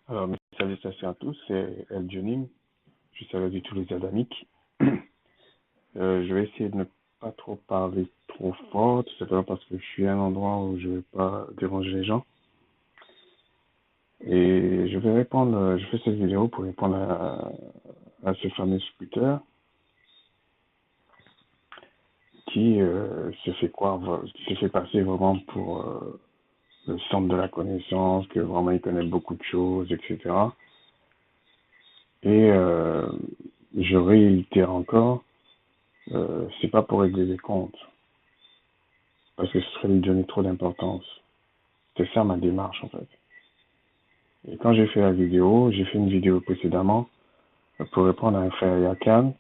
Alors, mes salutations à tous, c'est El Jonim. Je salue tous les Adamiques. Je vais essayer de ne pas trop parler trop fort, tout simplement parce que je suis à un endroit où je ne vais pas déranger les gens. Et je fais cette vidéo pour répondre à ce fameux scooter qui qui se fait passer vraiment pour le centre de la connaissance, que vraiment il connaît beaucoup de choses, etc. Et je réitère encore, c'est pas pour régler les comptes, parce que ce serait lui donner trop d'importance. C'est ça ma démarche en fait. Et quand j'ai fait une vidéo précédemment pour répondre à un frère Yakan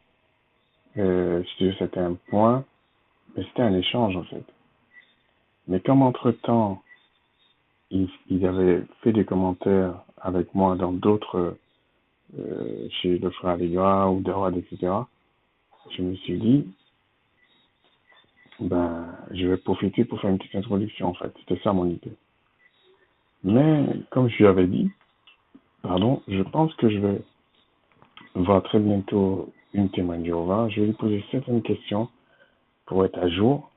sur certains points, mais c'était un échange en fait. Mais comme entre-temps, il avait fait des commentaires avec moi dans d'autres, chez le frère Allegra ou Darwad, etc., je me suis dit, je vais profiter pour faire une petite introduction en fait. C'était ça mon idée. Mais comme je lui avais dit, pardon, je pense que je vais voir très bientôt une témoin de Jéhovah. Je vais lui poser certaines questions pour être à jour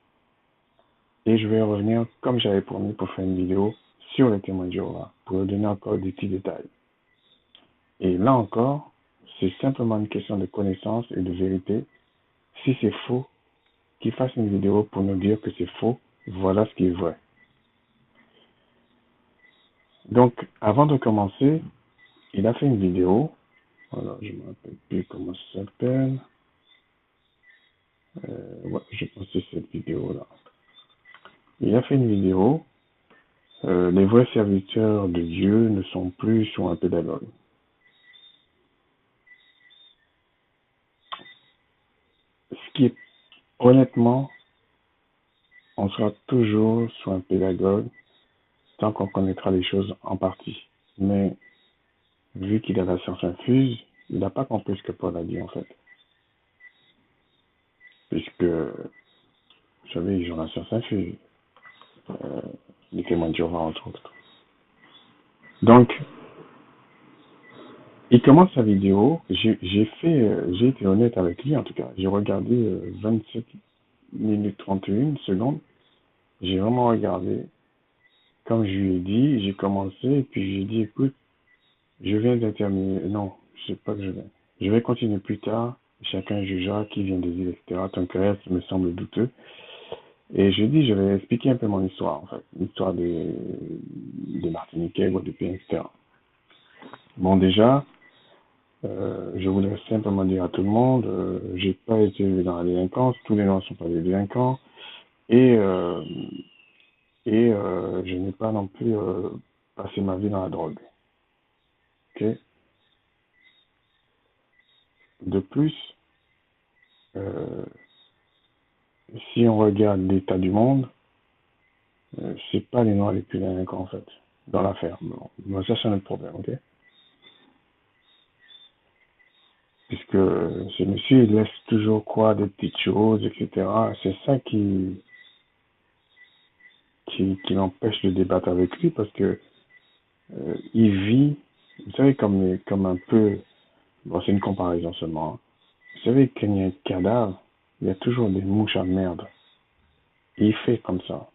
et je vais revenir comme j'avais promis pour faire une vidéo sur les témoins de Jéhovah pour lui donner encore des petits détails. Et là encore, c'est simplement une question de connaissance et de vérité. Si c'est faux, qu'il fasse une vidéo pour nous dire que c'est faux. Voilà ce qui est vrai. Donc, avant de commencer, il a fait une vidéo. Alors, je ne me rappelle plus comment ça s'appelle. Ouais, je pense que c'est cette vidéo-là. Il a fait une vidéo. Les vrais serviteurs de Dieu ne sont plus sur un pédagogue. Ce qui est, honnêtement, on sera toujours sur un pédagogue tant qu'on connaîtra les choses en partie. Mais vu qu'il a la science infuse, il n'a pas compris ce que Paul a dit en fait. Puisque, vous savez, ils ont la science infuse. Euh, les témoins de Jéhovah, entre autres. Donc, il commence sa vidéo. J'ai été honnête avec lui en tout cas. J'ai regardé 27 minutes 31 secondes. J'ai vraiment regardé. Comme je lui ai dit, j'ai commencé et puis j'ai dit écoute, je viens d'interminer. Non, je sais pas que je vais. Je vais continuer plus tard. Chacun jugera qui vient de dire, etc. Ton carrière me semble douteux. Et je dis, je vais expliquer un peu mon histoire, en fait. L'histoire des Martiniquais, Guadeloupéens, etc. Bon, déjà, je voudrais simplement dire à tout le monde, j'ai pas été élevé dans la délinquance, tous les Noirs ne sont pas des délinquants, et, euh, je n'ai pas non plus passé ma vie dans la drogue. Ok. De plus, euh, si on regarde l'état du monde, c'est pas les Noirs les plus délinquants en fait, dans l'affaire. Bon, ça c'est un autre problème, ok. Puisque ce monsieur il laisse toujours croire des petites choses, etc. C'est ça qui l'empêche de débattre avec lui parce que il vit, vous savez, comme un peu, bon, c'est une comparaison seulement, hein. Vous savez, quand il y a un cadavre, il y a toujours des mouches à merde. Et il fait comme ça.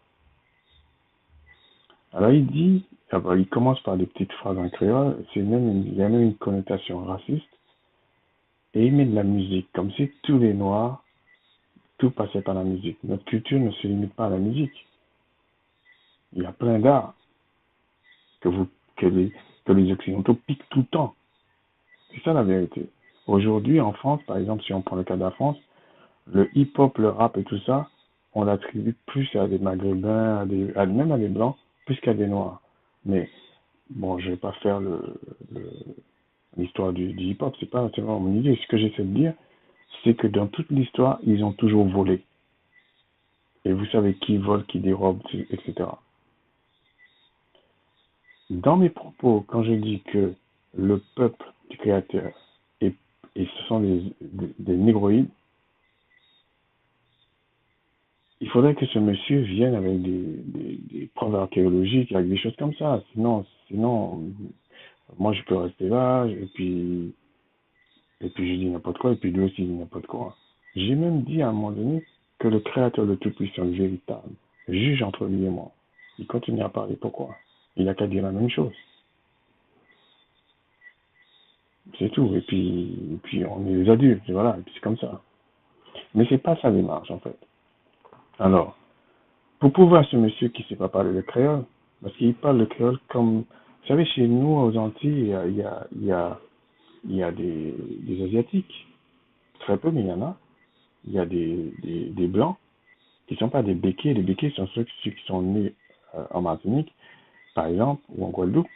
Alors il dit, il commence par des petites phrases en créole, il y a même une connotation raciste, et il met de la musique, comme si tous les Noirs, tout passait par la musique. Notre culture ne se limite pas à la musique. Il y a plein d'arts que, vous, que, les, que les Occidentaux piquent tout le temps. C'est ça la vérité. Aujourd'hui, en France, par exemple, si on prend le cas de la France, le hip-hop, le rap et tout ça, on l'attribue plus à des Maghrébins, même à des Blancs, plus qu'à des Noirs. Mais bon, je vais pas faire l'histoire du hip-hop, c'est pas vraiment mon idée. Ce que j'essaie de dire, c'est que dans toute l'histoire, ils ont toujours volé. Et vous savez qui vole, qui dérobe, etc. Dans mes propos, quand je dis que le peuple du Créateur et ce sont des négroïdes, il faudrait que ce monsieur vienne avec des preuves archéologiques, avec des choses comme ça. Sinon, Moi, je peux rester là, et puis je dis n'importe quoi, et puis lui aussi dit n'importe quoi. J'ai même dit à un moment donné que le Créateur, le Tout-Puissant, le véritable, juge entre lui et moi. Il continue à parler, pourquoi? Il n'a qu'à dire la même chose. C'est tout. Et puis on est des adultes, et voilà, et puis c'est comme ça. Mais c'est pas sa démarche, en fait. Alors, pour pouvoir ce monsieur qui ne sait pas parler le créole, parce qu'il parle le créole comme, vous savez, chez nous, aux Antilles, il y a des Asiatiques, très peu, mais il y en a. Il y a des Blancs qui ne sont pas des béquets. Les béquets sont ceux qui sont nés en Martinique, par exemple, ou en Guadeloupe.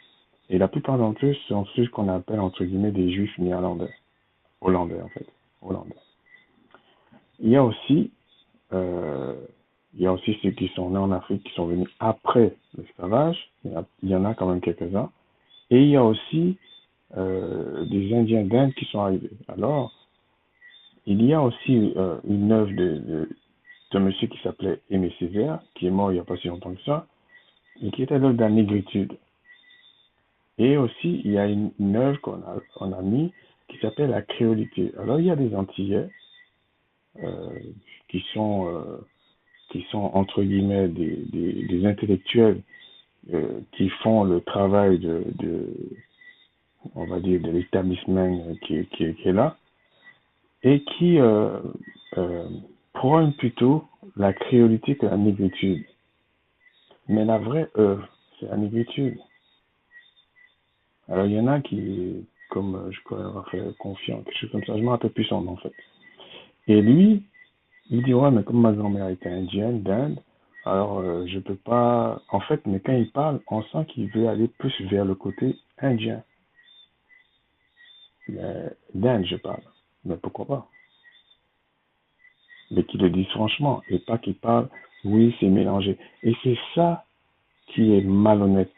Et la plupart d'entre eux sont ceux qu'on appelle, entre guillemets, des juifs néerlandais. Hollandais, en fait. Hollandais. Il y a aussi, euh, il y a aussi ceux qui sont nés en Afrique, qui sont venus après l'esclavage. Il y en a quand même quelques-uns. Et il y a aussi des Indiens d'Inde qui sont arrivés. Alors, il y a aussi une œuvre d'un monsieur qui s'appelait Aimé Césaire, qui est mort il n'y a pas si longtemps que ça, et qui était l'œuvre de la négritude. Et aussi, il y a une œuvre on a mis qui s'appelle la créolité. Alors, il y a des Antillais euh, qui sont euh, qui sont entre guillemets des intellectuels qui font le travail on va dire, de l'établissement qui est là et qui euh, prônent plutôt la créolité que la négritude. Mais la vraie œuvre, c'est la négritude. Alors il y en a qui, comme je pourrais avoir fait confiance, quelque chose comme ça, je me rappelle plus son nom en fait. Et lui, il dit ouais, mais comme ma grand-mère était indienne, d'Inde, alors je peux pas. En fait, mais quand il parle, on sent qu'il veut aller plus vers le côté indien. Mais d'Inde, je parle. Mais pourquoi pas? Mais qu'il le dise franchement et pas qu'il parle, oui, c'est mélangé. Et c'est ça qui est malhonnête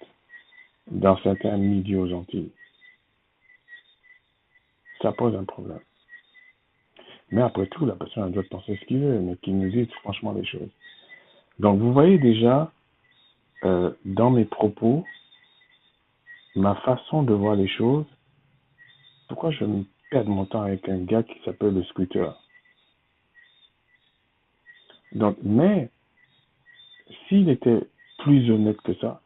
dans certains milieux aux Antilles. Ça pose un problème. Mais après tout, la personne a le droit de penser ce qu'il veut, mais qu'il nous dise franchement les choses. Donc vous voyez déjà, dans mes propos, ma façon de voir les choses, pourquoi je me perds mon temps avec un gars qui s'appelle le scooter. Donc, mais s'il était plus honnête que ça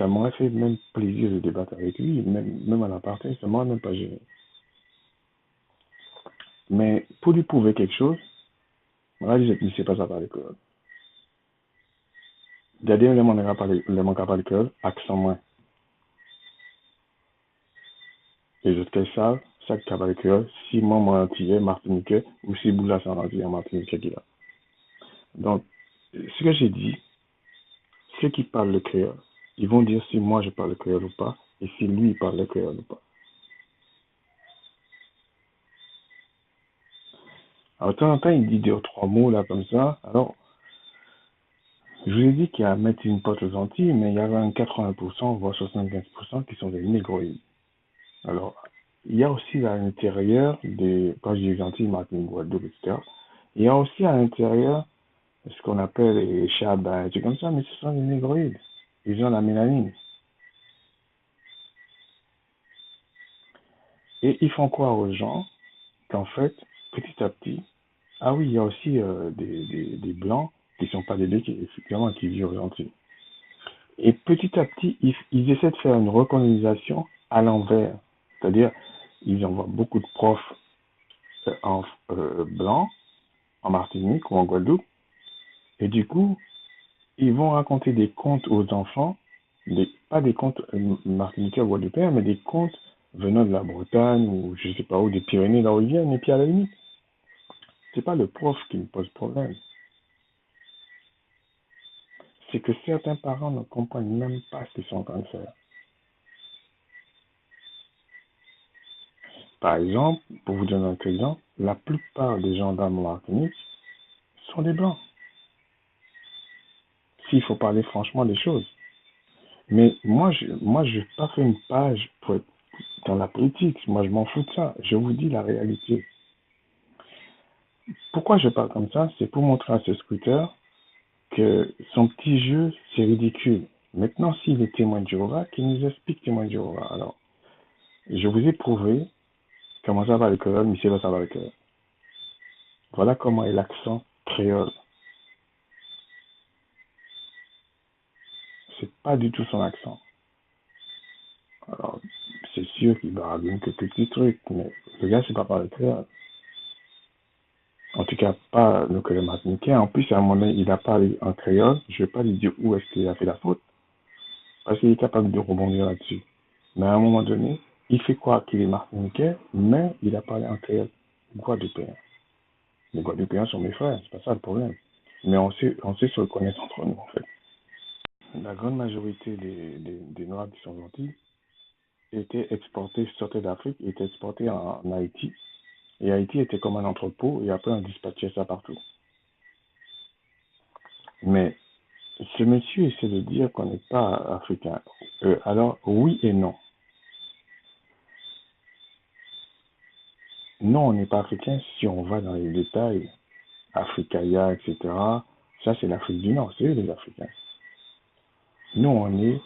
m'aurait fait même plaisir de débattre avec lui, même à l'apartheid, ça m'aurait même pas gêné. Mais pour lui prouver quelque chose, moi, je ne sais pas ça parler que. D'ailleurs, le manque à parler que, accent moins. Les autres qu'elles savent, ça qui parle que, si moi, antillais, martiniquais, ou si Boula, c'est en antillais, martiniquais qui là. Donc, ce que j'ai dit, ceux qui parlent le créole, ils vont dire si moi je parle le créole ou pas, et si lui il parle le créole ou pas. Alors, de temps en temps, il dit deux ou trois mots là comme ça. Alors, je vous ai dit qu'il y a mettre une pote aux Antilles, mais il y a un 80%, voire 75% qui sont des négroïdes. Alors, il y a aussi à l'intérieur quand je dis les Antilles, Martinique, Guadeloupe, etc., il y a aussi à l'intérieur ce qu'on appelle les chabins, c'est comme ça, mais ce sont des négroïdes. Ils ont la mélanine. Et ils font croire aux gens qu'en fait, petit à petit, ah oui, il y a aussi des blancs qui ne sont pas des béquets, effectivement, qui vivent aux Antilles. Et petit à petit, ils essaient de faire une recolonisation à l'envers. C'est-à-dire, ils envoient beaucoup de profs blancs en Martinique ou en Guadeloupe. Et du coup, ils vont raconter des contes aux enfants, pas des contes martiniquais ou guadeloupéens, mais des contes venant de la Bretagne ou je sais pas où, des Pyrénées, là où ils viennent. Et puis à la limite, c'est pas le prof qui me pose problème. C'est que certains parents ne comprennent même pas ce qu'ils sont en train de faire. Par exemple, pour vous donner un exemple, la plupart des gendarmes en Martinique sont des blancs. S'il faut parler franchement des choses. Mais je n'ai pas fait une page pour être dans la politique. Moi, je m'en fous de ça. Je vous dis la réalité. Pourquoi je parle comme ça? C'est pour montrer à ce scooter que son petit jeu, c'est ridicule. Maintenant, s'il est témoin de Jéhovah, qu'il nous explique témoin de Jéhovah. Alors, Je vous ai prouvé comment ça va le créole, mais c'est là ça va le créole. Voilà comment est l'accent créole. C'est pas du tout son accent. Alors, c'est sûr qu'il baragouine quelques petits trucs, mais le gars, c'est pas parler créole. En tout cas, pas le créole martiniquais. En plus, à un moment donné, il a parlé en créole. Je vais pas lui dire où est-ce qu'il a fait la faute, parce qu'il est capable de rebondir là-dessus. Mais à un moment donné, il fait croire qu'il est martiniquais, mais il a parlé en créole guadeloupéen. Les Guadeloupéens sont mes frères, c'est pas ça le problème. Mais on sait se reconnaître entre nous, en fait. La grande majorité des Noirs qui sont gentils étaient exportés, sortaient d'Afrique, étaient exportés en Haïti. Et Haïti était comme un entrepôt, et après on dispatchait ça partout. Mais ce monsieur essaie de dire qu'on n'est pas africain. Alors, oui et non. Non, on n'est pas africain si on va dans les détails. Africaïa, etc. Ça, c'est l'Afrique du Nord, c'est eux les Africains. Nous, on est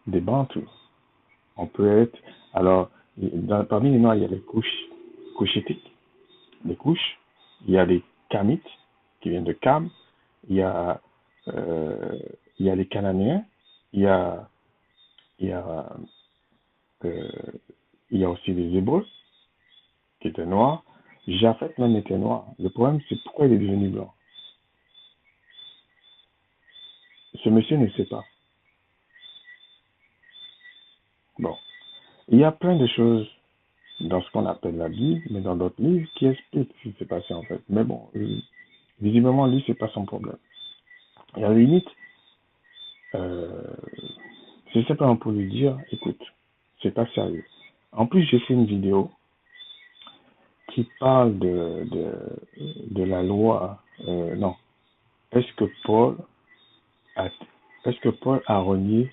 des Bantous. On peut être. Alors, parmi les Noirs, il y a les couches couchétiques, les couches. Il y a les Kamites, qui viennent de Kam. Il y a, euh, il y a les Cananéens. Il y a, il y a, euh, il y a aussi les Hébreux, qui étaient noirs. Japheth même était noir. Le problème, c'est pourquoi il est devenu blanc. Ce monsieur ne sait pas. Bon. Il y a plein de choses dans ce qu'on appelle la Bible, mais dans d'autres livres, qui expliquent ce qui s'est passé en fait. Mais bon, visiblement, lui, c'est pas son problème. Et à la limite, euh, c'est simplement pour lui dire, écoute, c'est pas sérieux. En plus, j'ai fait une vidéo qui parle de la loi. Non, est-ce que Paul a, est-ce que Paul a renié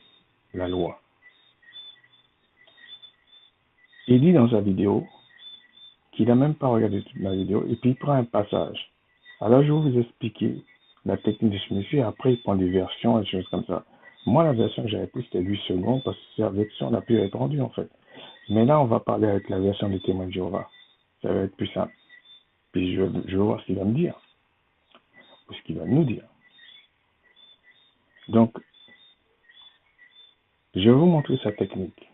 la loi? Il dit dans sa vidéo qu'il n'a même pas regardé toute ma vidéo et puis il prend un passage. Alors je vais vous expliquer la technique de ce monsieur et après il prend des versions et des choses comme ça. Moi la version que j'avais prise c'était 8 secondes parce que c'est la version la plus répandue en fait. Mais là on va parler avec la version des témoins de Jéhovah. Ça va être plus simple. Puis je vais voir ce qu'il va me dire ou ce qu'il va nous dire. Donc je vais vous montrer sa technique.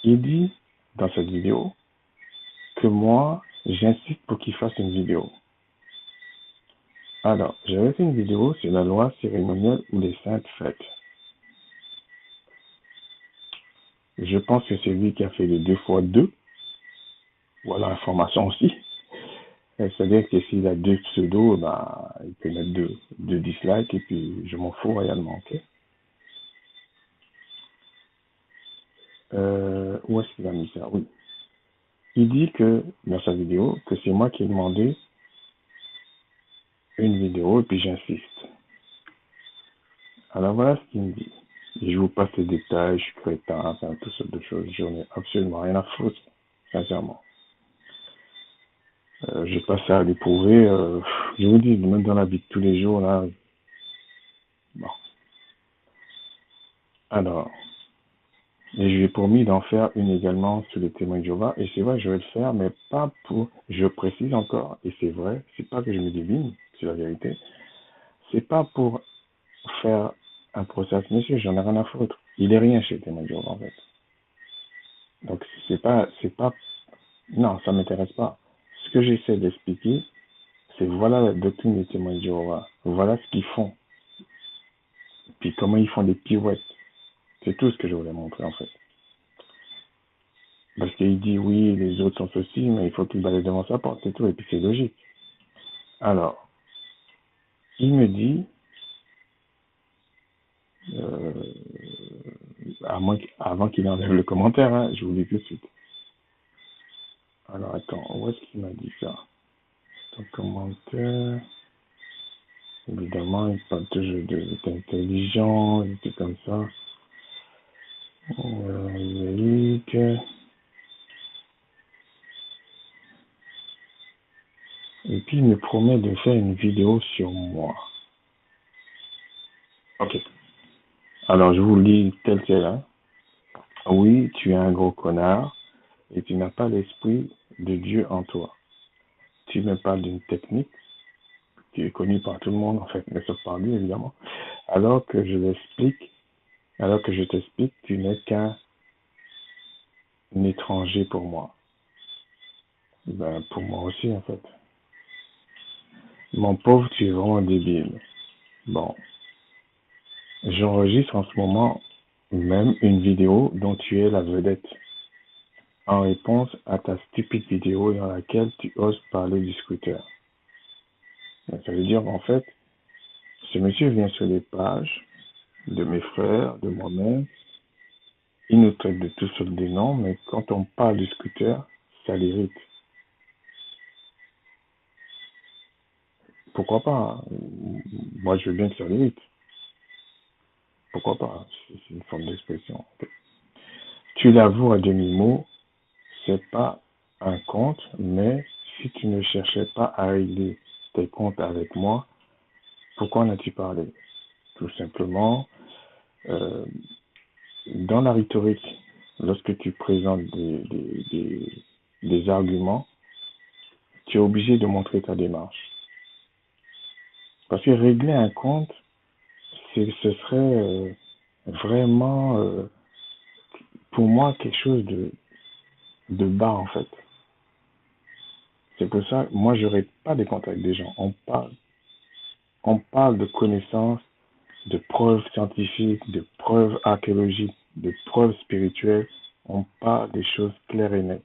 Il dit dans cette vidéo que moi j'insiste pour qu'il fasse une vidéo. Alors, j'avais fait une vidéo sur la loi cérémonielle ou les saintes fêtes. Je pense que c'est lui qui a fait les 2 x 2. Voilà l'information aussi. C'est-à-dire que s'il a 2 pseudos, ben, il peut mettre deux dislikes et puis je m'en fous réellement. Ok. Où est-ce qu'il a mis ça? Oui. Il dit que, dans sa vidéo, que c'est moi qui ai demandé une vidéo et puis j'insiste. Alors voilà ce qu'il me dit. Et je vous passe les détails, je suis crétin, enfin, toutes sortes de choses. J'en ai absolument rien à foutre, sincèrement. J'ai pas ça à lui prouver. Je vous dis, même dans la vie de tous les jours, là. Bon. Alors, et je lui ai promis d'en faire une également sur les témoins de Jéhovah. Et c'est vrai, je vais le faire, mais pas pour. Je précise encore, et c'est vrai, c'est pas que je me divine, c'est la vérité. C'est pas pour faire un procès à ce monsieur, j'en ai rien à foutre. Il est rien chez les témoins de Jéhovah, en fait. Donc, c'est pas, non, ça m'intéresse pas. Ce que j'essaie d'expliquer, c'est voilà la doctrine des témoins de Jéhovah. Voilà ce qu'ils font. Puis comment ils font des pirouettes. C'est tout ce que je voulais montrer en fait. Parce qu'il dit oui, les autres sont ceci, mais il faut qu'il balaye devant sa porte, c'est tout, et puis c'est logique. Alors, il me dit, euh, avant qu'il enlève le commentaire, hein, je vous le dis tout de suite. Alors attends, où est-ce qu'il m'a dit ça? Ton commentaire, évidemment, il parle toujours d'être intelligent, et tout comme ça. Loïc. Et puis il me promet de faire une vidéo sur moi. Ok. Alors je vous lis tel quel. Hein. Oui, tu es un gros connard. et tu n'as pas l'esprit de Dieu en toi. Tu me parles d'une technique qui est connue par tout le monde, en fait, mais sauf par lui, évidemment. Alors que je l'explique, alors que je t'explique, tu n'es qu'un étranger pour moi. Ben, pour moi aussi, en fait. Mon pauvre, tu es vraiment débile. Bon, j'enregistre en ce moment même une vidéo dont tu es la vedette, en réponse à ta stupide vidéo dans laquelle tu oses parler du scooter. Ça veut dire, en fait, ce monsieur vient sur les pages de mes frères, de moi-même, il nous traite de tout sortes de noms, mais quand on parle du scooter, ça l'irrite. Pourquoi pas? Moi, je veux bien que ça l'irrite. Pourquoi pas? C'est une forme d'expression. Tu l'avoues à demi-mot, c'est pas un compte, mais si tu ne cherchais pas à régler tes comptes avec moi, pourquoi en as-tu parlé? Tout simplement, euh, dans la rhétorique, lorsque tu présentes des arguments, tu es obligé de montrer ta démarche. Parce que régler un compte, ce serait vraiment, pour moi, quelque chose de bas, en fait. C'est pour ça, moi, je n'aurais pas de contact des gens. On parle de connaissances, de preuves scientifiques, de preuves archéologiques, de preuves spirituelles. On parle des choses claires et nettes.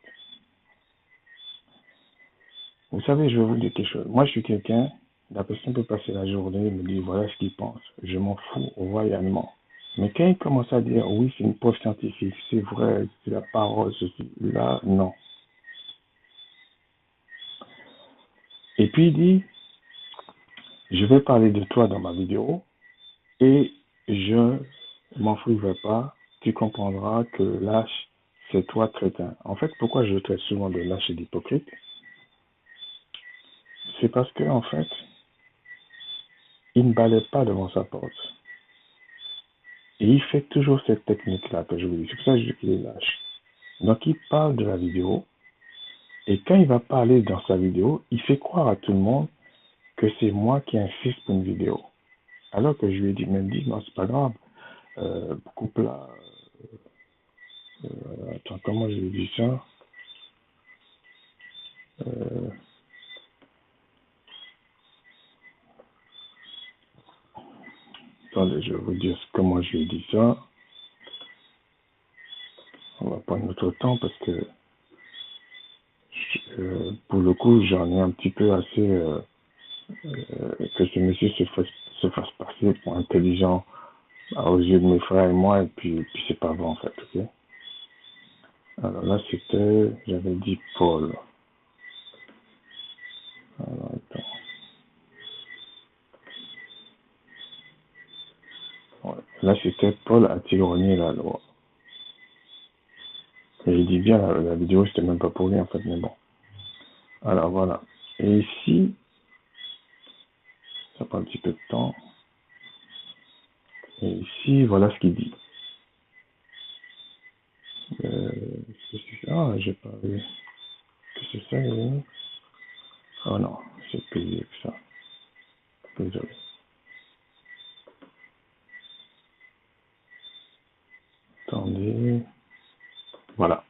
Vous savez, je vais vous dire quelque chose. Moi, je suis quelqu'un, la personne peut passer la journée et me dire voilà ce qu'il pense. Je m'en fous royalement. Mais quand il commence à dire oui, c'est une preuve scientifique, c'est vrai, c'est la parole, ceci, là, non. Et puis il dit je vais parler de toi dans ma vidéo et je m'en fouillerai pas. Tu comprendras que lâche, c'est toi crétin. En fait, pourquoi je traite souvent de lâche et d'hypocrite? C'est parce que, en fait, il ne balaie pas devant sa porte. Et il fait toujours cette technique-là que je vous dis. C'est pour ça que je dis qu'il est lâche. Donc, il parle de la vidéo. Et quand il va parler dans sa vidéo, il fait croire à tout le monde que c'est moi qui insiste pour une vidéo. Alors que je lui ai dit, même dit, non, c'est pas grave. Coupe là. Attends, comment je lui ai dit ça? euh, Attendez, je vais vous dire comment je lui ai dit ça. On va prendre notre temps parce que pour le coup, j'en ai un petit peu assez que ce monsieur se fasse passer pour intelligent aux yeux de mes frères et moi, et puis c'est pas vrai en fait, ok? Alors là, j'avais dit Paul. Alors, attends. Ouais. Là, c'était Paul a-t-il renié la loi? Et il dit bien, la vidéo, c'était même pas pour lui en fait, mais bon. Alors voilà. Et ici, ça prend un petit peu de temps. Et ici, voilà ce qu'il dit. C'est ça, j'ai pas vu. C'est ça, oui. Oh non, c'est payé que ça. Désolé. Attendez. Voilà.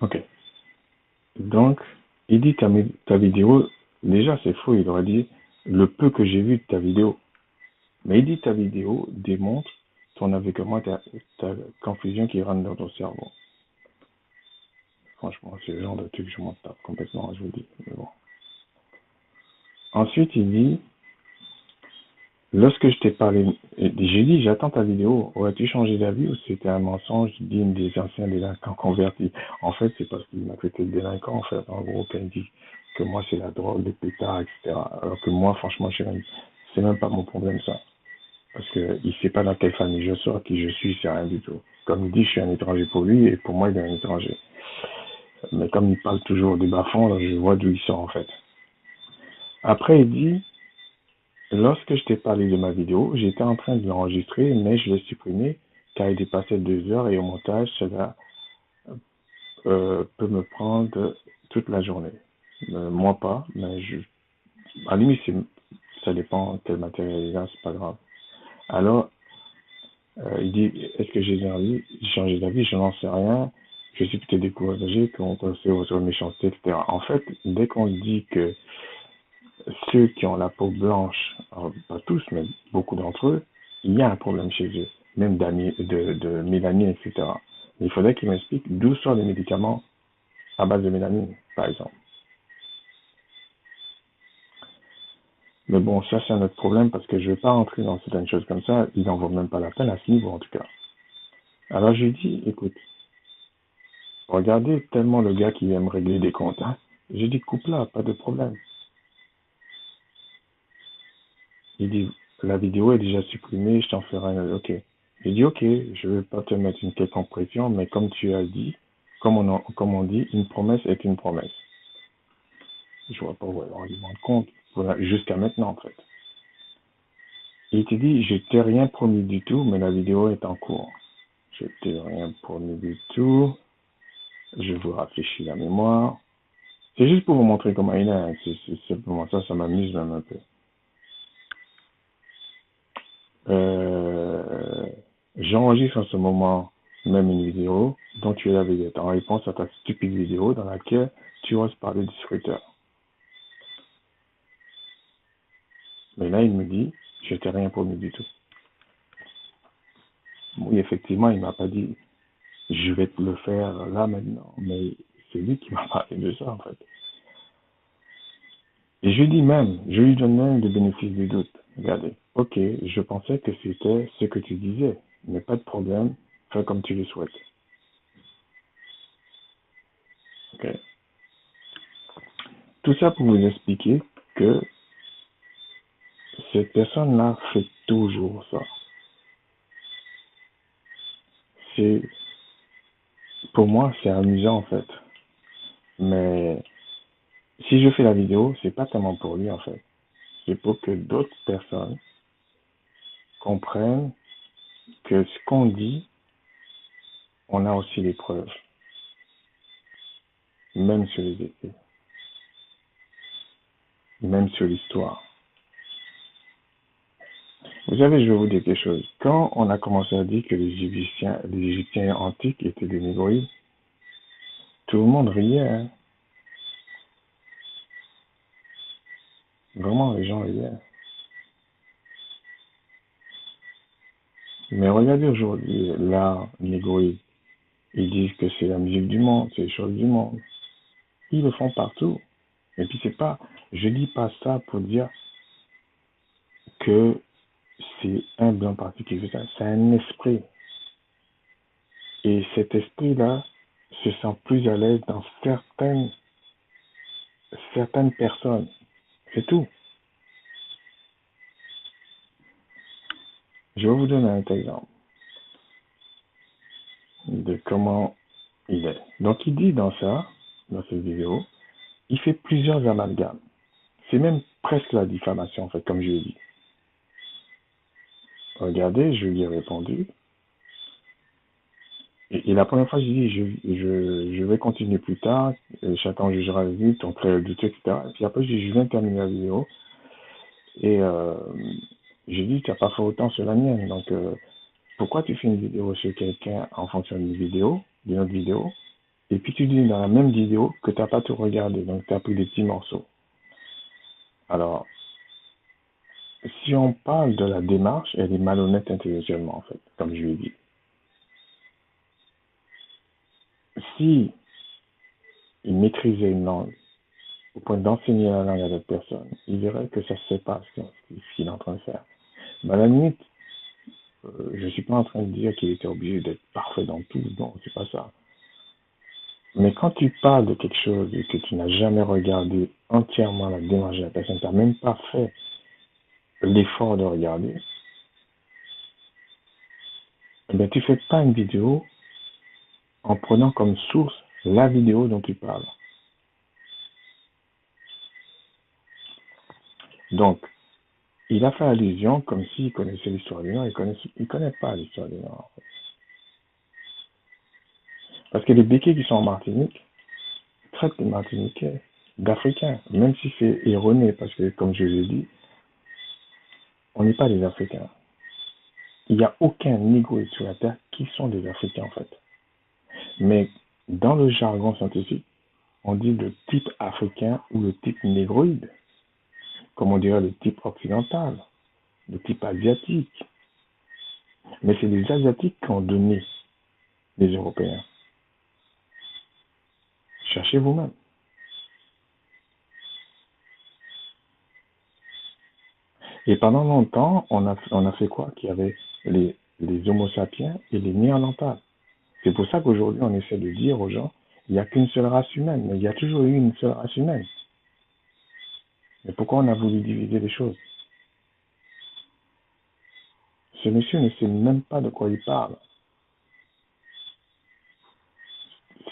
Ok. Donc, il dit ta vidéo, déjà c'est faux, il aurait dit le peu que j'ai vu de ta vidéo. Mais il dit ta vidéo démontre ton aveuglement, ta confusion qui rentre dans ton cerveau. Franchement, c'est le genre de truc que je m'en tape complètement, je vous dis. Mais bon. Ensuite, il dit, lorsque je t'ai parlé, j'ai dit, j'attends ta vidéo, aurais-tu changé d'avis ou c'était un mensonge digne des anciens délinquants convertis? En fait, c'est parce qu'il m'a traité de délinquant, en fait, en gros, quand il dit que moi, c'est la drogue, le pétard, etc. Alors que moi, franchement, c'est même pas mon problème, ça. Parce qu'il ne sait pas dans quelle famille je sors, qui je suis, c'est rien du tout. Comme il dit, je suis un étranger pour lui, et pour moi, il est un étranger. Mais comme il parle toujours des bas-fonds, je vois d'où il sort, en fait. Après, il dit, lorsque je t'ai parlé de ma vidéo, j'étais en train de l'enregistrer, mais je l'ai supprimé ça a dépassé 2 heures et au montage, cela peut me prendre toute la journée. Moi pas, mais à la limite, ça dépend quel matériel il a, c'est pas grave. Alors, il dit, est-ce que j'ai changé d'avis? Je n'en sais rien. Je suis peut-être découragé qu'on sait votre méchanceté, etc. En fait, dès qu'on dit que ceux qui ont la peau blanche, alors, pas tous, mais beaucoup d'entre eux, il y a un problème chez eux, même de mélanine, etc. Mais il faudrait qu'ils m'expliquent d'où sortent les médicaments à base de mélanine, par exemple. Mais bon, ça c'est un autre problème parce que je ne veux pas rentrer dans certaines choses comme ça. Il n'en vaut même pas la peine à ce niveau en tout cas. Alors je lui dis, écoute, regardez tellement le gars qui aime régler des comptes. Hein. J'ai dit, coupe là, pas de problème. Il dit, la vidéo est déjà supprimée, je t'en ferai un. Ok. J'ai dit, ok, je ne vais pas te mettre une quelconque pression, mais comme tu as dit, comme on dit, une promesse est une promesse. Je vois pas où elle va rendre compte, jusqu'à maintenant en fait. Il te dit, je t'ai rien promis du tout, mais la vidéo est en cours. Je t'ai rien promis du tout. Je vous rafraîchis la mémoire. C'est juste pour vous montrer comment il est. Hein. C'est simplement ça, ça m'amuse même un peu. Euh, J'enregistre en ce moment même une vidéo dont tu es la vedette en réponse à ta stupide vidéo dans laquelle tu oses parler du scruteur. Mais là, il me dit, je t'ai rien promis du tout. Oui, effectivement, il m'a pas dit, je vais te le faire là maintenant, mais c'est lui qui m'a parlé de ça en fait. Et je dis même, je lui donne même le bénéfice du doute. Regardez, ok, je pensais que c'était ce que tu disais, mais pas de problème, fais comme tu le souhaites. Ok. Tout ça pour vous expliquer que cette personne-là fait toujours ça. C'est, pour moi, c'est amusant en fait. Mais si je fais la vidéo, c'est pas tellement pour lui en fait. C'est pour que d'autres personnes comprennent que ce qu'on dit, on a aussi les preuves, même sur les écrits, même sur l'histoire. Vous savez, je vais vous dire quelque chose. Quand on a commencé à dire que les Égyptiens antiques étaient des négroïdes, tout le monde riait. Hein. Vraiment, les gens riaient. Mais regardez aujourd'hui, l'art négroïde. Ils disent que c'est la musique du monde, c'est les choses du monde. Ils le font partout. Et puis c'est pas, je dis pas ça pour dire que c'est un blanc particulier, c'est un esprit. Et cet esprit-là se sent plus à l'aise dans certaines personnes. C'est tout. Je vais vous donner un exemple de comment il est. Donc il dit dans cette vidéo, il fait plusieurs amalgames. C'est même presque la diffamation, en fait, comme je l'ai dit. Regardez, je lui ai répondu. Et la première fois, j'ai dit, je vais continuer plus tard, chacun jugera vu ton très douteux, etc. Et puis après, je viens de terminer la vidéo, et j'ai dit, tu n'as pas fait autant sur la mienne, donc pourquoi tu fais une vidéo sur quelqu'un en fonction d'une autre vidéo, et puis tu dis dans la même vidéo que tu n'as pas tout regardé, donc tu as pris des petits morceaux. Alors, si on parle de la démarche, elle est malhonnête intellectuellement, en fait, comme je l'ai dit. Si il maîtrisait une langue au point d'enseigner la langue à d'autres personnes, il verrait que ça ne se fait pas ce qu'il est en train de faire. Mais à la limite, je ne suis pas en train de dire qu'il était obligé d'être parfait dans tout, non, c'est pas ça. Mais quand tu parles de quelque chose et que tu n'as jamais regardé entièrement la démarche de la personne, tu n'as même pas fait l'effort de regarder, eh bien, tu ne fais pas une vidéo en prenant comme source la vidéo dont tu parles. Donc, il a fait allusion comme s'il connaissait l'histoire du Nord, il connaît pas l'histoire du Nord. En fait. Parce que les béquets qui sont en Martinique traitent les Martiniquais d'Africains, même si c'est erroné, parce que, comme je l'ai dit, on n'est pas des Africains. Il n'y a aucun négro sur la terre qui sont des Africains, en fait. Mais dans le jargon scientifique, on dit le type africain ou le type négroïde, comme on dirait le type occidental, le type asiatique. Mais c'est les Asiatiques qui ont donné les Européens. Cherchez vous-même. Et pendant longtemps, on a fait quoi? Qu'il y avait les Homo sapiens et les Néandertals. C'est pour ça qu'aujourd'hui, on essaie de dire aux gens, il n'y a qu'une seule race humaine, mais il y a toujours eu une seule race humaine. Mais pourquoi on a voulu diviser les choses? Ce monsieur ne sait même pas de quoi il parle.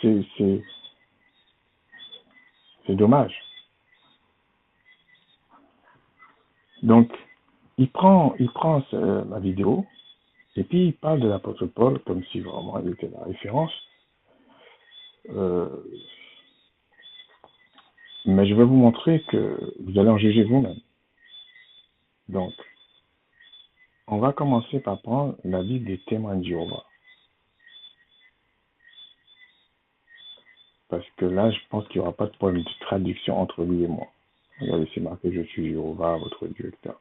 C'est dommage. Donc, il prend ma vidéo, et puis il parle de l'apôtre Paul comme si vraiment il était la référence. Euh, mais je vais vous montrer que vous allez en juger vous-même. Donc, on va commencer par prendre la Bible des témoins de Jéhovah. Parce que là, je pense qu'il n'y aura pas de problème de traduction entre lui et moi. Regardez, c'est marqué je suis Jéhovah, votre Dieu, etc.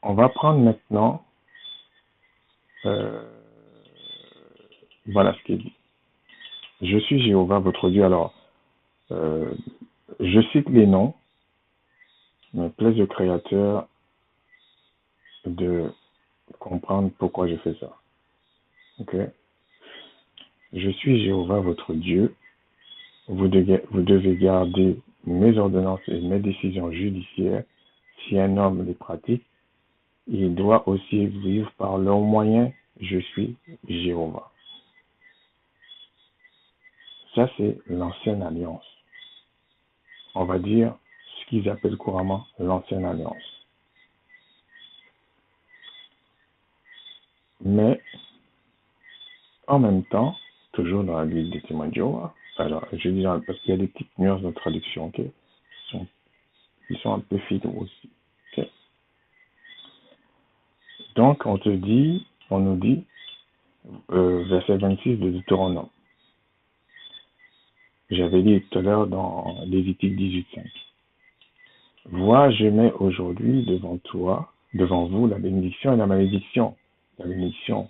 On va prendre maintenant, euh, voilà ce qu'il dit. Je suis Jéhovah, votre Dieu. Alors, euh, je cite les noms, mais plaise au Créateur de comprendre pourquoi je fais ça. Ok? Je suis Jéhovah, votre Dieu. Vous devez garder mes ordonnances et mes décisions judiciaires. Si un homme les pratique, il doit aussi vivre par leurs moyens. Je suis Jéhovah. Ça, c'est l'ancienne alliance. On va dire ce qu'ils appellent couramment l'ancienne alliance. Mais, en même temps, toujours dans la Bible des témoins de Jéhovah, alors, je dis parce qu'il y a des petites nuances de traduction, ok, qui sont un peu fines aussi. Okay? Donc, on nous dit, verset 26 de Deutéronome. J'avais dit tout à l'heure dans Lévitique 18:5. Vois, je mets aujourd'hui devant vous, la bénédiction et la malédiction. La bénédiction,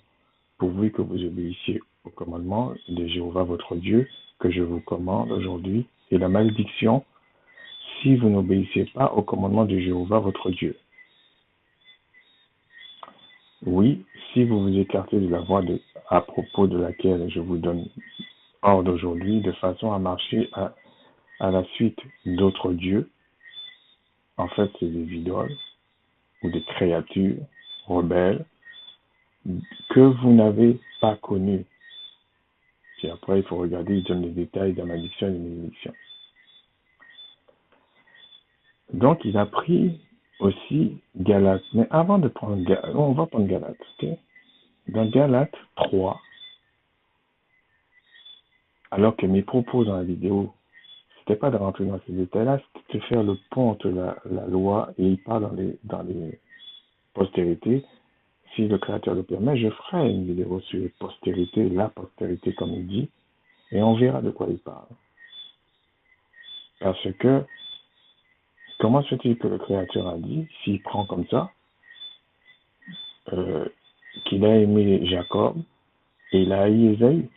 pourvu que vous obéissiez au commandement de Jéhovah votre Dieu, que je vous commande aujourd'hui, et la malédiction, si vous n'obéissez pas au commandement de Jéhovah votre Dieu. Oui, si vous vous écartez de la voie à propos de laquelle je vous donne ordre aujourd'hui, de façon à marcher à la suite d'autres dieux, en fait, c'est des idoles ou des créatures rebelles que vous n'avez pas connues. Puis après, il faut regarder, il donne les détails de la malédiction et des malédictions. Donc, il a pris aussi Galates. Mais avant de prendre Galates, on va prendre Galates, ok? Dans Galates 3, alors que mes propos dans la vidéo, c'était pas de rentrer dans ces détails-là, c'était de faire le pont entre la loi et il parle dans les postérités. Si le Créateur le permet, je ferai une vidéo sur les postérités, la postérité comme il dit, et on verra de quoi il parle. Parce que, comment se fait-il que le Créateur a dit, s'il prend comme ça, qu'il a aimé Jacob et il a haï Ésaü?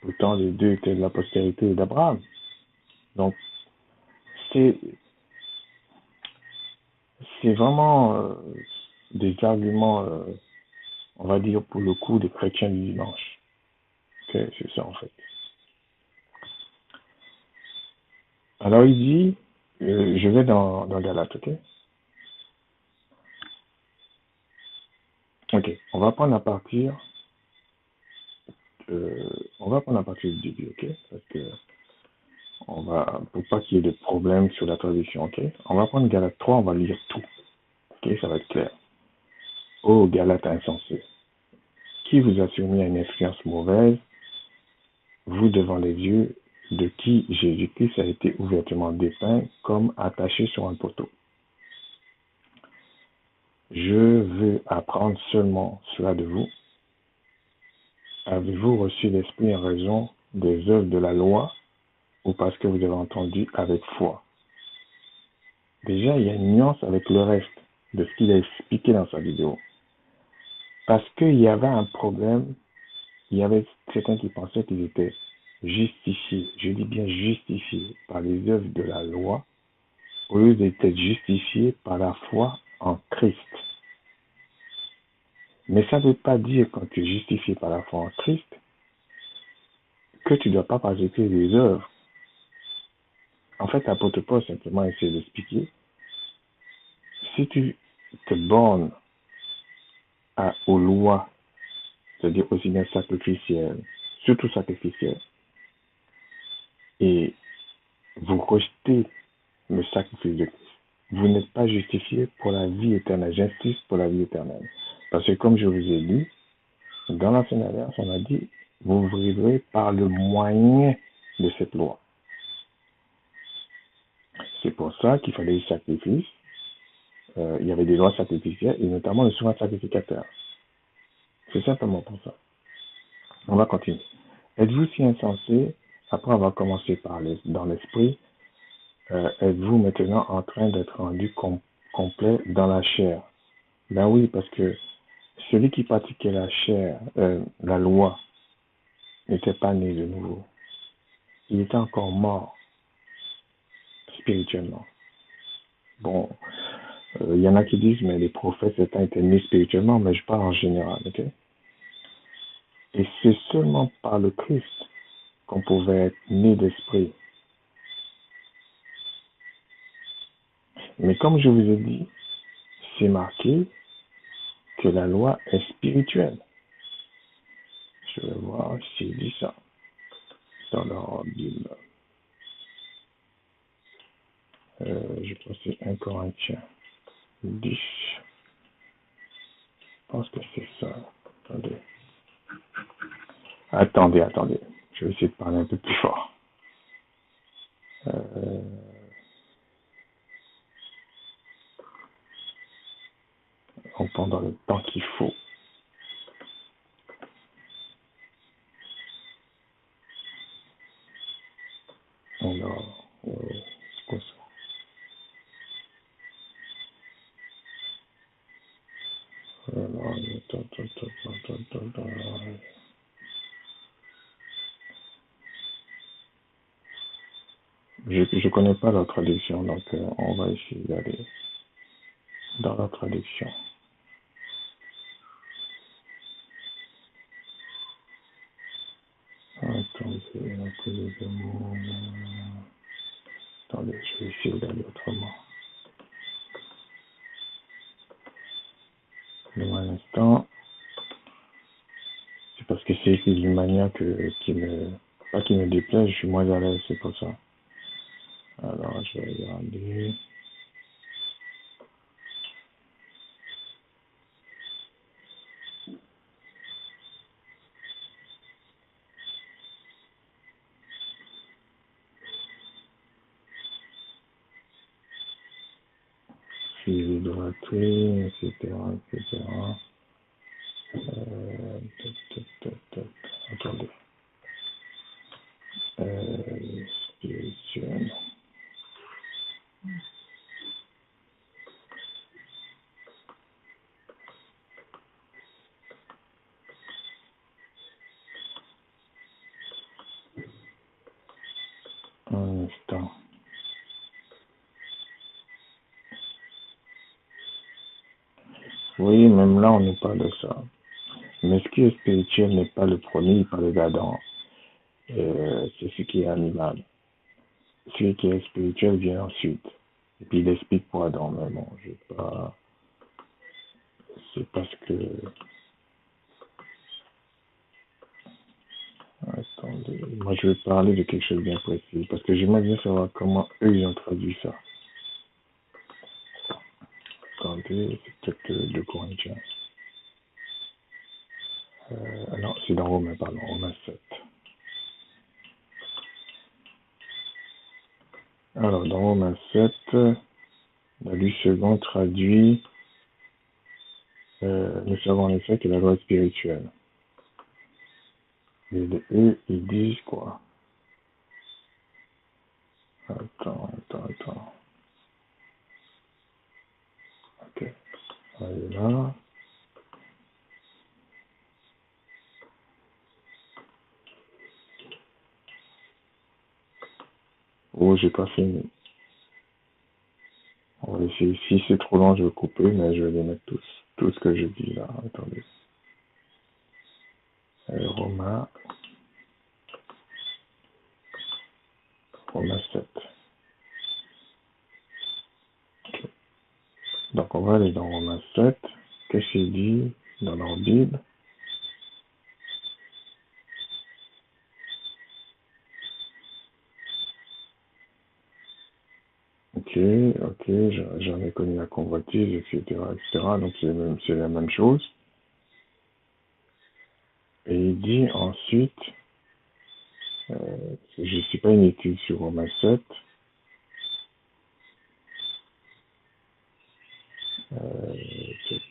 Pourtant, les deux étaient de la postérité d'Abraham. Donc, c'est vraiment des arguments, on va dire, pour le coup, des chrétiens du dimanche. Okay, c'est ça, en fait. Alors, il dit, je vais dans Galates, ok? Ok, on va prendre à partir du début, ok? Parce que pour pas qu'il y ait de problème sur la traduction, ok? On va prendre Galates 3, on va lire tout, ok? Ça va être clair. Oh, Galates insensé, qui vous a soumis à une influence mauvaise, vous devant les yeux de qui Jésus-Christ a été ouvertement dépeint comme attaché sur un poteau. Je veux apprendre seulement cela de vous. Avez-vous reçu l'Esprit en raison des œuvres de la loi ou parce que vous avez entendu avec foi? Déjà, il y a une nuance avec le reste de ce qu'il a expliqué dans sa vidéo. Parce qu'il y avait un problème, il y avait certains qui pensaient qu'ils étaient justifiés, je dis bien justifiés par les œuvres de la loi, au lieu d'être justifiés par la foi en Christ. Mais ça ne veut pas dire, quand tu es justifié par la foi en Christ, que tu ne dois pas pratiquer les œuvres. En fait, l'apôtre Paul simplement essaie d'expliquer, si tu te bornes aux lois, c'est-à-dire aussi bien sacrificielles, surtout sacrificielles, et vous rejetez le sacrifice de Christ, vous n'êtes pas justifié pour la vie éternelle. J'insiste pour la vie éternelle. Parce que comme je vous ai dit, dans l'Ancienne Alliance, on a dit, vous vivrez par le moyen de cette loi. C'est pour ça qu'il fallait des sacrifices. Il y avait des lois sacrificielles et notamment le souverain sacrificateur. C'est simplement pour ça. On va continuer. Êtes-vous si insensé, après avoir commencé dans l'esprit, êtes-vous maintenant en train d'être rendu complet dans la chair? Ben oui, parce que celui qui pratiquait la chair, la loi, n'était pas né de nouveau. Il était encore mort spirituellement. Bon, il y en a qui disent, mais les prophètes, certains étaient nés spirituellement, mais je parle en général, ok? Et c'est seulement par le Christ qu'on pouvait être né d'esprit. Mais comme je vous ai dit, c'est marqué que la loi est spirituelle. Je vais voir s'il dit ça dans leur Bible. Je pense que c'est 1 Corinthiens 10. Je pense que c'est ça. Attendez. Je vais essayer de parler un peu plus fort. On prend dans le temps qu'il faut. Alors, c'est quoi ça? Alors, je connais pas la traduction, donc on va essayer d'aller dans la traduction. Attendez, je vais essayer d'aller autrement. Donnez-moi un instant. C'est parce que c'est écrit d'une manière qui me déplaise, je suis moins à l'aise, c'est pour ça. Alors, je vais regarder. Suivi de retrait, etc., etc. Attendez. Spirituel. Un instant. Oui, même là, on nous parle de ça. Mais ce qui est spirituel n'est pas le premier, il parle d'Adam. C'est ce qui est animal. Ce qui est spirituel vient ensuite. Et puis il explique pour Adam, mais bon, je vais pas. C'est parce que. Attendez, moi je vais parler de quelque chose de bien précis, parce que j'aimerais bien savoir comment eux ils ont traduit ça. Attendez, c'est peut-être 2 Corinthiens. Non, c'est dans Romains, pardon, Romains 7. Alors, dans Romains 7, la Luce seconde traduit nous savons en effet que la loi est spirituelle. Et eux, ils disent quoi? Attends. Ok, allez là. Oh, j'ai pas fini. On va essayer. Si c'est trop long, je vais couper, mais je vais les mettre tous. Tout ce que je dis là. Attendez. Romains 7. Okay. Donc on va aller dans Romains 7. Qu'est-ce qu'il dit dans leur Bible? Ok, j'en ai connu la convoitise, etc., etc. Donc c'est la même chose. Et il dit ensuite, je ne suis pas une étude sur Romains 7.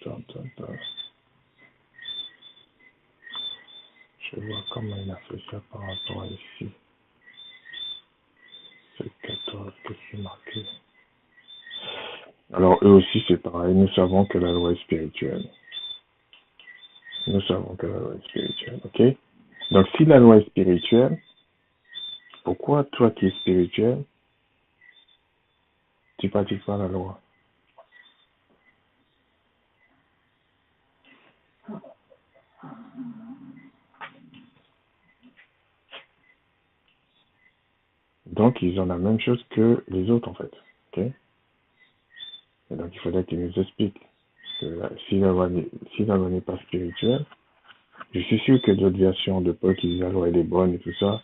Attends. Je vois comment il a fait ça par rapport à ici. C'est 14, qu'est-ce qui est marqué? Alors eux aussi c'est pareil, nous savons que la loi est spirituelle. Nous savons que la loi est spirituelle, ok? Donc si la loi est spirituelle, pourquoi toi qui es spirituel, tu ne pratiques pas la loi? Donc ils ont la même chose que les autres en fait, ok? Et donc il faudrait qu'ils nous expliquent que si la loi n'est pas spirituelle, je suis sûr que d'autres versions de Paul qui disent la loi est bonne et tout ça,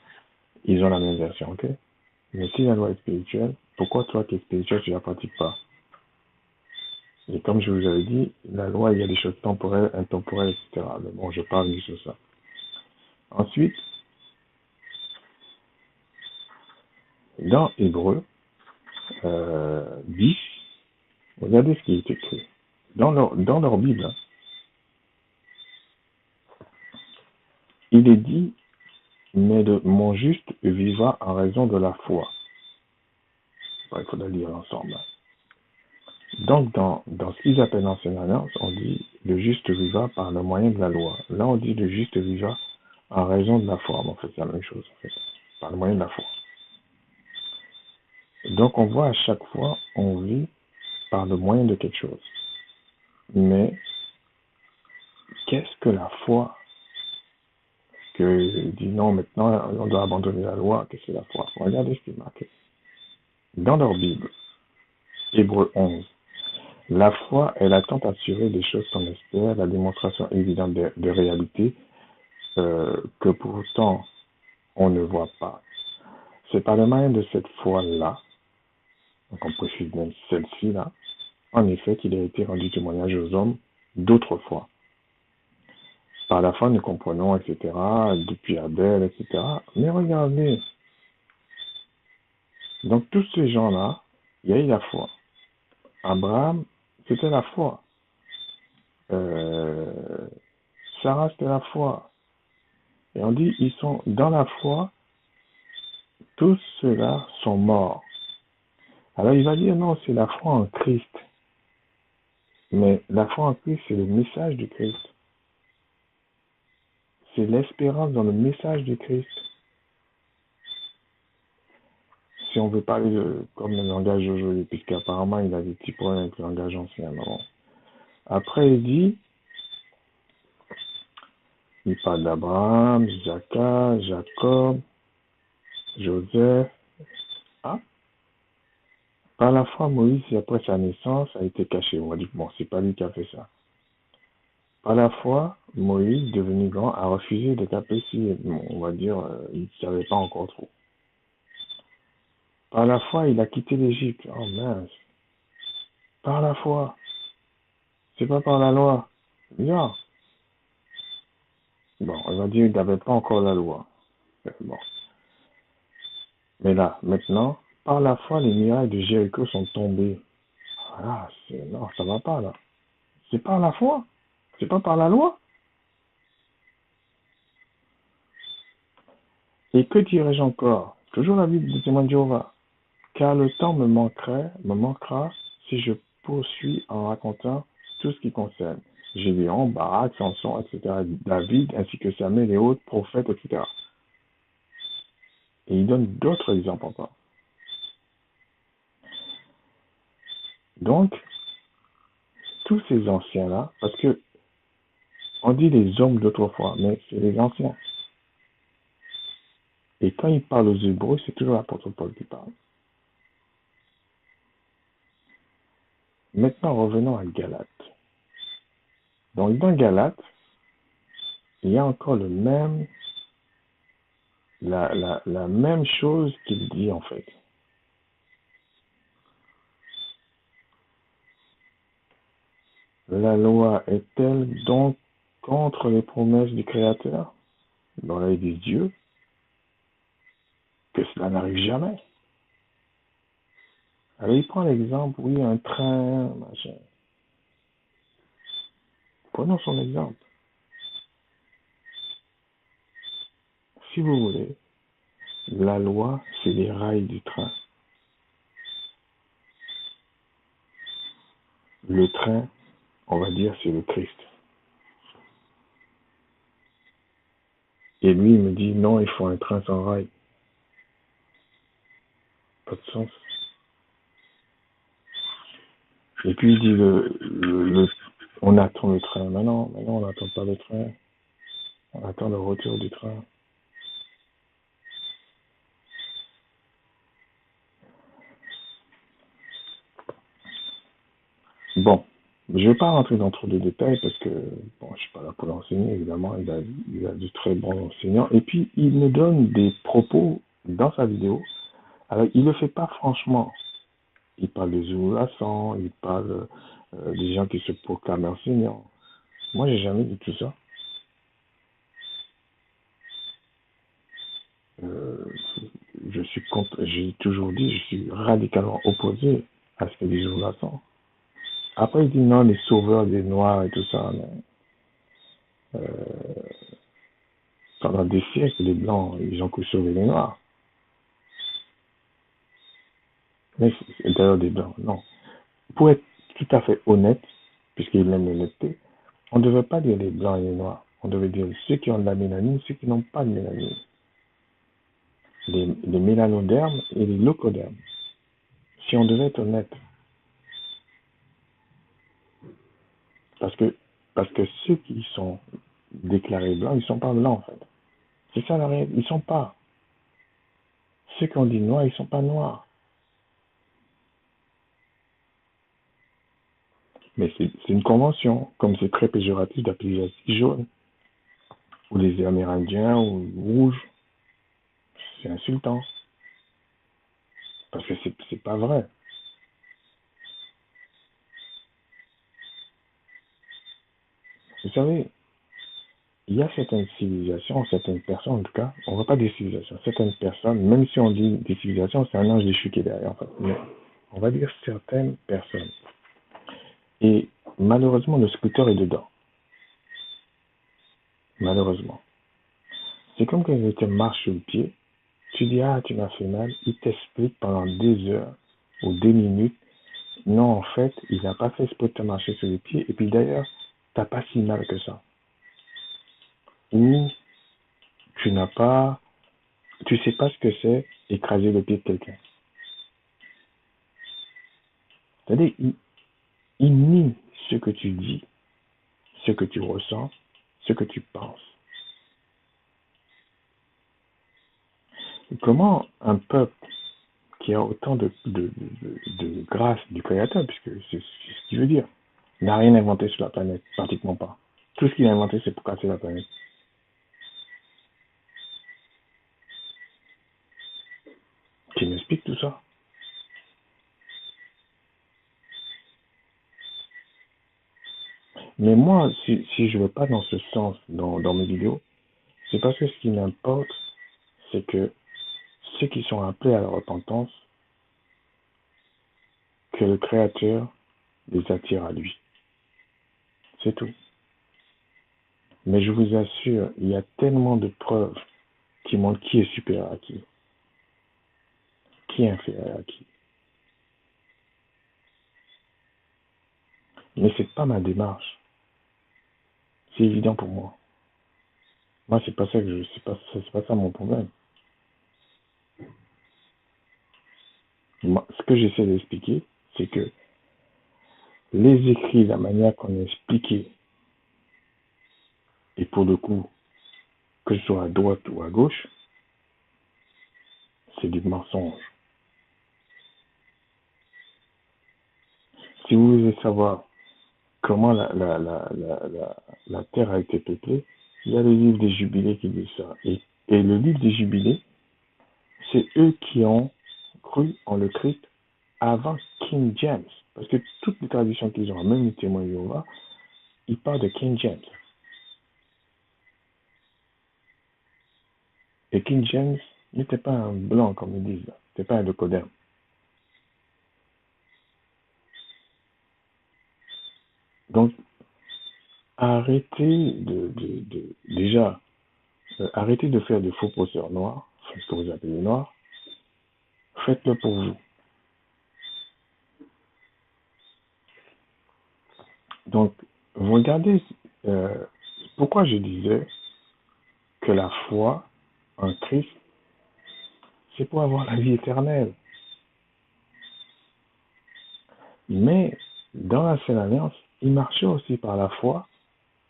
ils ont la même version, ok? Mais si la loi est spirituelle, pourquoi toi qui es spirituel, tu ne la pratiques pas? Et comme je vous avais dit, la loi, il y a des choses temporelles, intemporelles, etc. Mais bon, je parle juste de ça. Ensuite, dans Hébreu 10, regardez ce qui est écrit. Dans leur Bible, hein, il est dit, mais mon juste vivra en raison de la foi. Bon, il faudra lire ensemble. Donc, dans ce qu'ils appellent l'ancienne alliance, on dit le juste vivra par le moyen de la loi. Là, on dit le juste vivra en raison de la foi. En fait, c'est la même chose, en fait, par le moyen de la foi. Donc, on voit à chaque fois, on vit par le moyen de quelque chose. Mais, qu'est-ce que la foi? Que dit non, maintenant, on doit abandonner la loi. Qu'est-ce que la foi? Regardez ce qui est marqué. Dans leur Bible, Hébreu 11, la foi est l'attente assurée des choses qu'on espère, la démonstration évidente de réalité que pourtant on ne voit pas. C'est par le moyen de cette foi-là, donc on précise même celle-ci-là, en effet qu'il a été rendu témoignage aux hommes d'autrefois. Par la foi, nous comprenons, etc., depuis Abel, etc. Mais regardez, donc tous ces gens-là, il y a eu la foi. Abraham, c'était la foi. Sarah, c'était la foi. Et on dit, ils sont dans la foi, tous ceux-là sont morts. Alors il va dire, non, c'est la foi en Christ. Mais la foi en Christ, c'est le message du Christ. C'est l'espérance dans le message du Christ. Si on veut parler comme le langage aujourd'hui, puisqu'apparemment il a des petits problèmes avec le langage ancien. Non. Après, il parle d'Abraham, Isaac, Jacob, Joseph. Ah, par la foi, Moïse, après sa naissance, a été caché. On va dire, bon, c'est pas lui qui a fait ça. Par la foi, Moïse, devenu grand, a refusé de taper si, bon, on va dire, il ne savait pas encore trop. Par la foi, il a quitté l'Égypte. Oh mince. Par la foi. C'est pas par la loi. Bien. Bon, on va dire qu'il n'y avait pas encore la loi. Bon. Mais là, maintenant, par la foi, les murailles de Jéricho sont tombées. Voilà, non, ça va pas là. C'est par la foi. C'est pas par la loi. Et que dirais-je encore? Toujours la Bible du témoin de Jéhovah. Car le temps me manquera si je poursuis en racontant tout ce qui concerne Gédéon, Barak, Samson, etc., David, ainsi que Samuel et autres prophètes, etc. Et il donne d'autres exemples encore. Donc, tous ces anciens-là, parce que on dit les hommes d'autrefois, mais c'est les anciens. Et quand il parle aux Hébreux, c'est toujours l'apôtre Paul qui parle. Maintenant, revenons à Galates. Donc, dans Galates, il y a encore la même chose qu'il dit en fait. La loi est-elle donc contre les promesses du Créateur, dans l'œil des dieux, que cela n'arrive jamais? Alors il prend l'exemple, oui, un train, machin. Prenons son exemple. Si vous voulez, la loi, c'est les rails du train. Le train, on va dire, c'est le Christ. Et lui, il me dit, non, il faut un train sans rail. Pas de sens. Et puis il dit, on attend le train. Maintenant, on n'attend pas le train. On attend le retour du train. Bon, je ne vais pas rentrer dans trop de détails parce que bon, je ne suis pas là pour l'enseigner, évidemment, il a de très bons enseignants. Et puis, il me donne des propos dans sa vidéo. Alors, il ne le fait pas franchement. Il parle des Zoulasans, il parle des gens qui se proclament enseignants. Moi, j'ai jamais dit tout ça. Euh, j'ai toujours dit, je suis radicalement opposé à ce que dit Zoulasans. Après, il dit non, les sauveurs des Noirs et tout ça. Mais, pendant des siècles, les Blancs, ils ont que sauvé les Noirs. Mais c'est d'ailleurs des Blancs, non. Pour être tout à fait honnête, puisqu'il aime l'honnêteté, on ne devait pas dire les Blancs et les Noirs. On devait dire ceux qui ont de la mélanine, ceux qui n'ont pas de mélanine. Les mélanodermes et les leucodermes. Si on devait être honnête. Parce que, parce que ceux qui sont déclarés blancs, ils ne sont pas blancs, en fait. C'est ça la réalité. Ils ne sont pas. Ceux qui ont dit noirs, ils ne sont pas noirs. Mais c'est une convention, comme c'est très péjoratif d'appeler les Asiatiques jaunes, ou les Amérindiens, ou rouges. C'est insultant. Parce que c'est pas vrai. Vous savez, il y a certaines civilisations, certaines personnes en tout cas, on ne voit pas des civilisations, certaines personnes, même si on dit des civilisations, c'est un ange déchu qui est derrière en fait. Mais on va dire certaines personnes. Et malheureusement, le sculpteur est dedans. Malheureusement. C'est comme quand il te marche sur le pied, tu dis ah tu m'as fait mal, il t'explique pendant des heures ou des minutes. Non, en fait, il n'a pas fait exprès de te marcher sur le pied. Et puis d'ailleurs, t'as pas si mal que ça. Ou tu n'as pas, tu sais pas ce que c'est écraser le pied de quelqu'un. C'est-à-dire, il nie ce que tu dis, ce que tu ressens, ce que tu penses. Et comment un peuple qui a autant de grâce du Créateur, puisque c'est ce qu'il veut dire, n'a rien inventé sur la planète, pratiquement pas. Tout ce qu'il a inventé, c'est pour casser la planète. Qui m'explique tout ça? Mais moi, si je ne vais pas dans ce sens dans mes vidéos, c'est parce que ce qui m'importe, c'est que ceux qui sont appelés à la repentance, que le Créateur les attire à lui. C'est tout. Mais je vous assure, il y a tellement de preuves qui montrent qui est supérieur à qui est inférieur à qui. Mais c'est pas ma démarche. C'est évident pour moi. Moi, c'est pas ça que c'est pas ça mon problème. Moi, ce que j'essaie d'expliquer, c'est que les écrits, la manière qu'on a expliqué, et pour le coup, que ce soit à droite ou à gauche, c'est du mensonge. Si vous voulez savoir comment la terre a été peuplée, il y a le livre des Jubilés qui dit ça. Et le livre des Jubilés, c'est eux qui ont cru en le Christ avant King James. Parce que toutes les traductions qu'ils ont, même les témoins de Jéhovah, ils parlent de King James. Et King James n'était pas un blanc, comme ils disent. C'était pas un decodème. Donc, arrêtez déjà, arrêtez de faire de faux procès noirs, ce que vous appelez noirs. Faites-le pour vous. Donc, regardez, pourquoi je disais que la foi en Christ, c'est pour avoir la vie éternelle. Mais dans l'Ancienne Alliance, il marchait aussi par la foi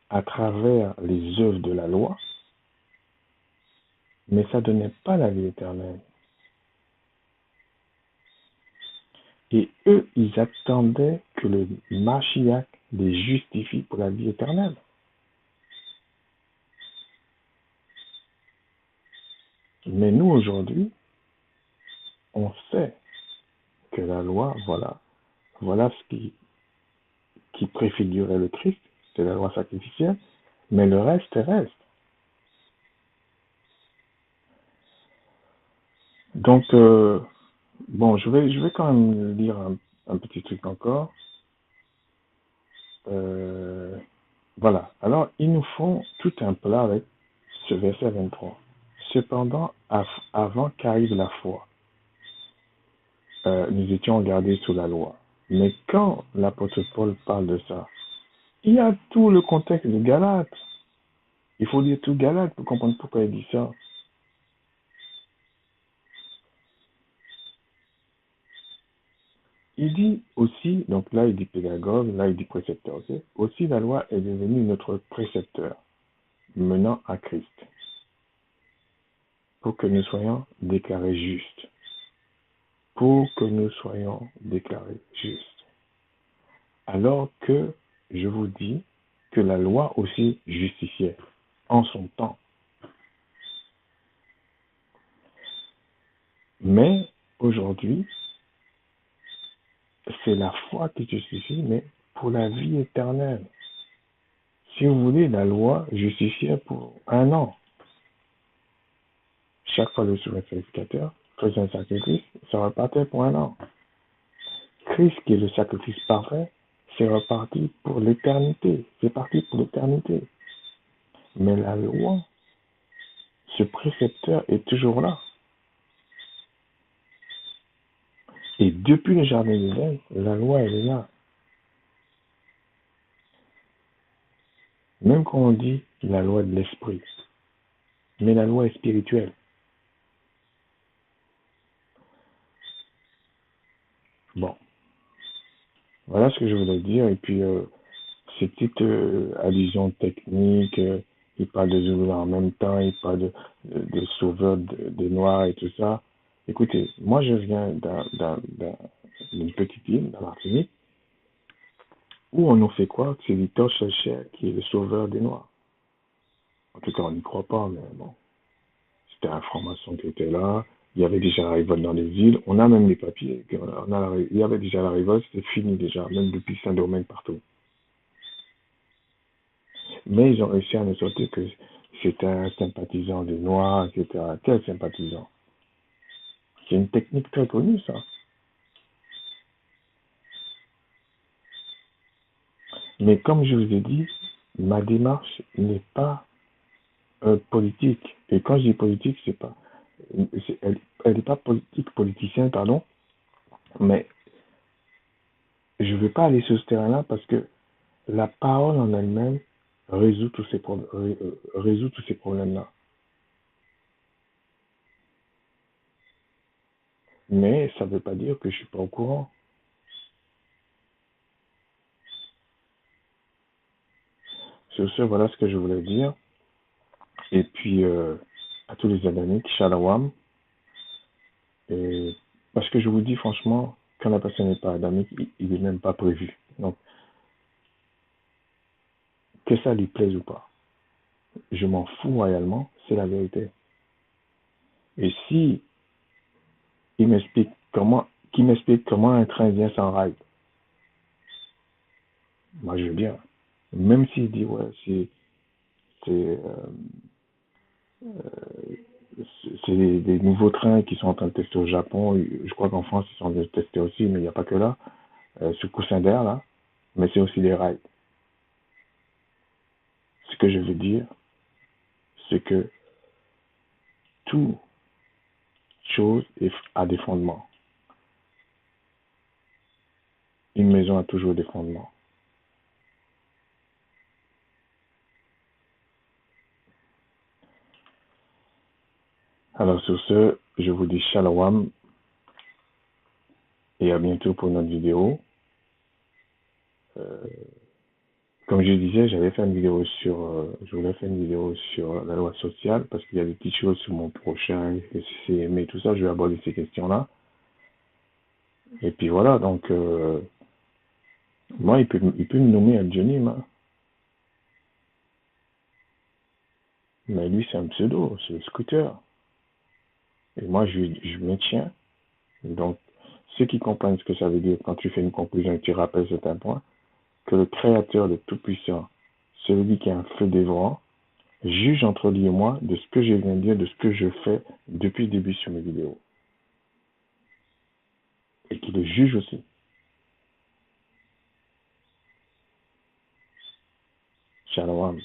à travers les œuvres de la loi, mais ça ne donnait pas la vie éternelle. Et eux, ils attendaient que le Mashiach les justifie pour la vie éternelle. Mais nous, aujourd'hui, on sait que la loi, voilà ce qui préfigurait le Christ, c'est la loi sacrificielle, mais le reste reste. Donc, bon, je vais quand même lire un petit truc encore. Voilà. Alors, ils nous font tout un plat avec ce verset 23. Cependant, avant qu'arrive la foi, nous étions gardés sous la loi. Mais quand l'apôtre Paul parle de ça, il y a tout le contexte de Galate. Il faut lire tout Galate pour comprendre pourquoi il dit ça. Il dit aussi, donc là il dit pédagogue, là il dit précepteur, ok? Aussi la loi est devenue notre précepteur, menant à Christ, pour que nous soyons déclarés justes. Pour que nous soyons déclarés justes. Alors que je vous dis que la loi aussi justifiait en son temps. Mais aujourd'hui, c'est la foi qui justifie, mais pour la vie éternelle. Si vous voulez, la loi justifiait pour 1 an. Chaque fois le sacrificateur faisait un sacrifice, ça repartait pour 1 an. Christ, qui est le sacrifice parfait, c'est reparti pour l'éternité. C'est parti pour l'éternité. Mais la loi, ce précepteur est toujours là. Et depuis le jardin d'Éden, la loi, elle est là. Même quand on dit la loi de l'esprit, mais la loi est spirituelle. Bon, voilà ce que je voulais dire. Et puis, ces petites allusions techniques, il parle de Zulu en même temps, il parle de sauveur des Noirs et tout ça. Écoutez, moi je viens d'une petite île, la Martinique, où on nous fait croire que c'est Victor Schœlcher qui est le sauveur des Noirs. En tout cas, on n'y croit pas, mais bon, c'était l'information qui était là. Il y avait déjà la révolte dans les îles. On a même les papiers. Il y avait déjà la révolte, c'était fini déjà, même depuis Saint-Domingue partout. Mais ils ont réussi à nous sortir que c'était un sympathisant des Noirs, etc. Quel sympathisant? C'est une technique très connue, ça. Mais comme je vous ai dit, ma démarche n'est pas politique. Et quand je dis politique, c'est pas, elle n'est pas politique, politicienne, pardon. Mais je ne veux pas aller sur ce terrain-là parce que la parole en elle-même résout tous ces problèmes-là. Mais ça ne veut pas dire que je ne suis pas au courant. Sur ce, voilà ce que je voulais dire. Et puis, à tous les Adamiques, Shalawam. Et parce que je vous dis franchement, quand la personne n'est pas adamique, il n'est même pas prévu. Donc, que ça lui plaise ou pas, je m'en fous royalement, c'est la vérité. Et si il m'explique qui m'explique comment un train vient sans rail, moi je veux bien. Même s'il dit ouais, c'est c'est des nouveaux trains qui sont en train de tester au Japon. Je crois qu'en France ils sont en train de tester aussi, mais il n'y a pas que là. Ce coussin d'air là, mais c'est aussi des rails. Ce que je veux dire, c'est que toute chose a des fondements. Une maison a toujours des fondements. Alors sur ce, je vous dis shalom et à bientôt pour notre vidéo. Euh, Comme je disais, je voulais faire une vidéo sur la loi sociale parce qu'il y a des petites choses sur mon prochain mais tout ça, je vais aborder ces questions-là. Et puis voilà, donc moi, il peut me nommer Abdionim, hein, mais lui, c'est un pseudo, c'est le scooter. Et moi, je me tiens. Donc, ceux qui comprennent ce que ça veut dire quand tu fais une conclusion et tu rappelles certains points, que le Créateur, le Tout-Puissant, celui qui a un feu dévorant, juge entre lui et moi de ce que je viens de dire, de ce que je fais depuis le début sur mes vidéos. Et qui le juge aussi. Shalom.